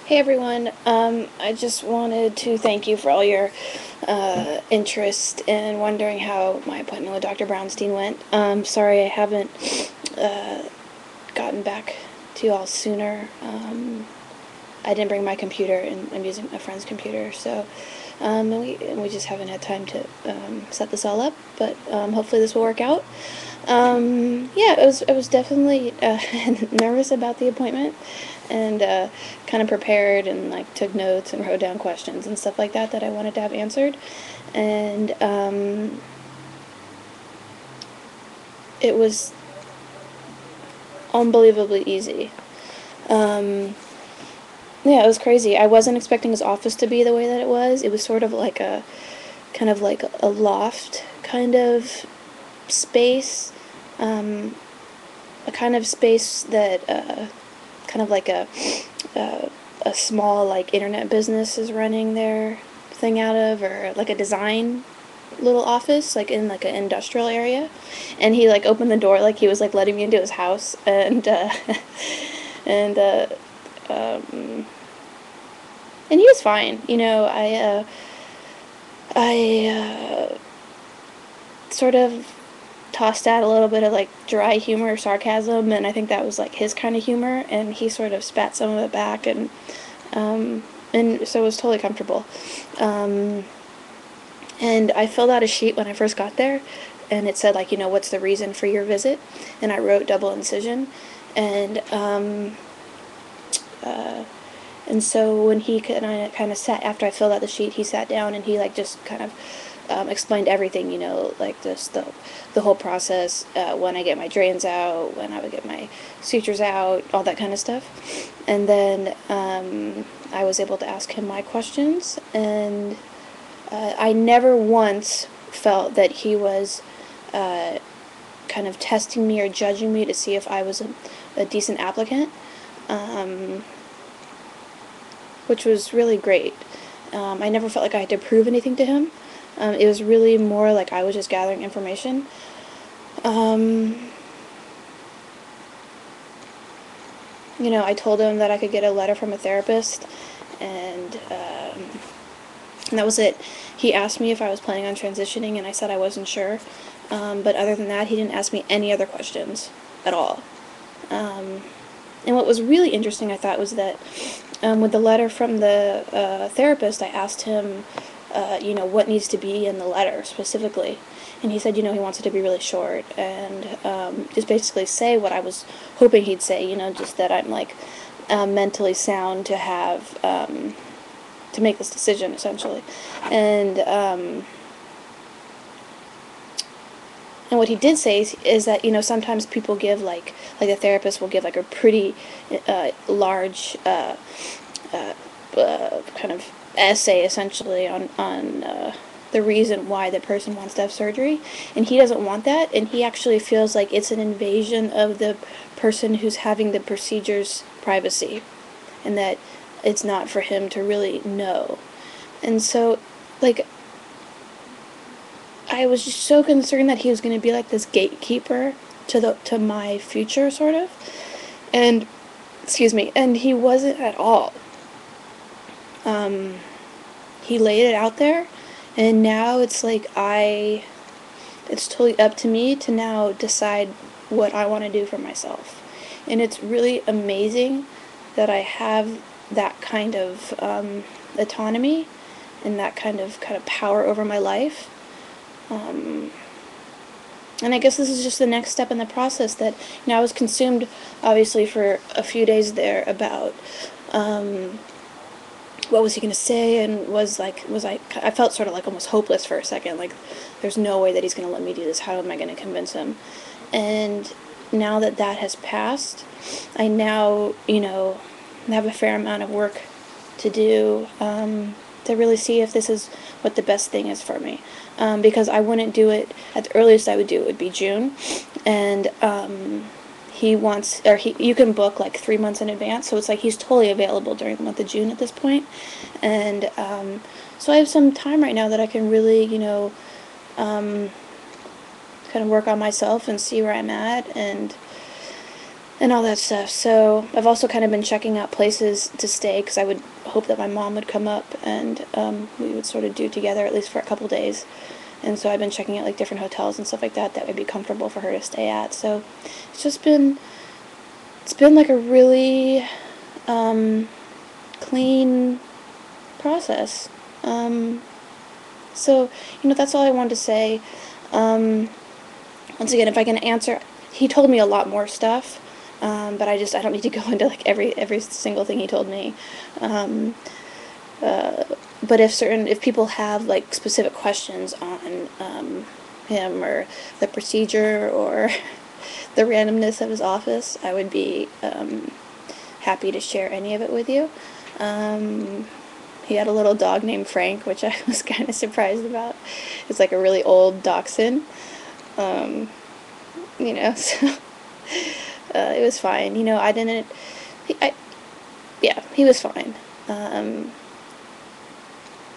Hey everyone, I just wanted to thank you for all your interest and wondering how my appointment with Dr. Brownstein went. Sorry I haven't uh, gotten back to you all sooner. I didn't bring my computer and I'm using a friend's computer, so and we just haven't had time to set this all up, but hopefully this will work out. Yeah, I was definitely nervous about the appointment, and kind of prepared and like took notes and wrote down questions and stuff like that I wanted to have answered, and it was unbelievably easy. Um, yeah, it was crazy. I wasn't expecting his office to be the way that it was. It was sort of like a kind of like a loft kind of space, um, a kind of space that kind of like a small like internet business is running their thing out of, or like a design little office like in like an industrial area. And he like opened the door like he was like letting me into his house, and and um and he was fine. I sort of tossed out a little bit of like dry humor or sarcasm, and I think that was like his kind of humor, and he sort of spat some of it back, um, and so it was totally comfortable. Um, and I filled out a sheet when I first got there, and it said like, what's the reason for your visit, and I wrote double incision, and uh, and so when he kind of sat after I filled out the sheet, he sat down and he like just kind of explained everything, like this the whole process, when I get my drains out, when I would get my sutures out, all that kind of stuff. And then I was able to ask him my questions, and I never once felt that he was uh, kind of testing me or judging me to see if I was a decent applicant, um, which was really great. I never felt like I had to prove anything to him. It was really more like I was just gathering information. Um, I told him that I could get a letter from a therapist, and that was it. He asked me if I was planning on transitioning, and I said I wasn't sure. But other than that, he didn't ask me any other questions at all. Um, and what was really interesting, I thought, was that with the letter from the therapist, I asked him, what needs to be in the letter specifically. And he said, he wants it to be really short and just basically say what I was hoping he'd say, just that I'm like mentally sound to have to make this decision, essentially. And and what he did say is that, sometimes people give like a therapist will give like a pretty large kind of essay essentially on the reason why the person wants to have surgery, and he doesn't want that, and he actually feels like it's an invasion of the person who's having the procedure's privacy, and that it's not for him to really know. And so, like, I was just so concerned that he was going to be like this gatekeeper to my future, sort of. And excuse me, and he wasn't at all. Um, he laid it out there, and now it's like it's totally up to me to now decide what I want to do for myself. And it's really amazing that I have that kind of autonomy and that kind of power over my life. Um, and I guess this is just the next step in the process that, I was consumed, obviously, for a few days there about um, what was he going to say, and I felt sort of like almost hopeless for a second, like there's no way that he's going to let me do this, how am I going to convince him? And now that that has passed, I now, have a fair amount of work to do, to really see if this is what the best thing is for me. Because I wouldn't do it, at the earliest I would do it would be June, and you can book like 3 months in advance, so it's like he's totally available during the month of June at this point. And so I have some time right now that I can really, um, kind of work on myself and see where I'm at, and and all that stuff. So I've also kind of been checking out places to stay because I would hope that my mom would come up and we would sort of do together at least for a couple days. And so I've been checking out like different hotels and stuff like that that would be comfortable for her to stay at. So it's just been like a really clean process. So that's all I wanted to say. Once again, if I can answer, he told me a lot more stuff, but I don't need to go into like every single thing he told me. Um, but if people have like specific questions on him or the procedure or the randomness of his office, I would be happy to share any of it with you. He had a little dog named Frank, which I was kind of surprised about. It's like a really old dachshund. Um, so it was fine. I didn't. Yeah, he was fine.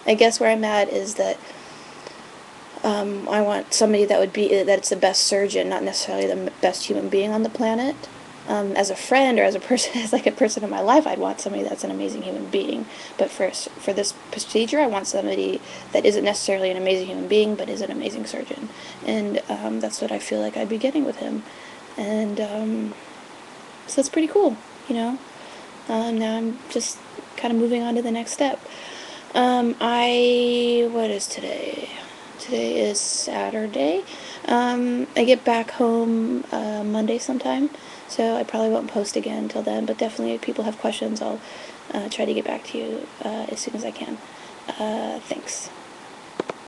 I guess where I'm at is that I want somebody that's the best surgeon, not necessarily the best human being on the planet. As a friend or as a person, as like a person in my life, I'd want somebody that's an amazing human being. But for this procedure, I want somebody that isn't necessarily an amazing human being, but is an amazing surgeon. And that's what I feel like I'd be getting with him. And so that's pretty cool, Now I'm just kind of moving on to the next step. What is today? Today is Saturday. I get back home Monday sometime, so I probably won't post again until then, but definitely if people have questions, I'll try to get back to you as soon as I can. Thanks.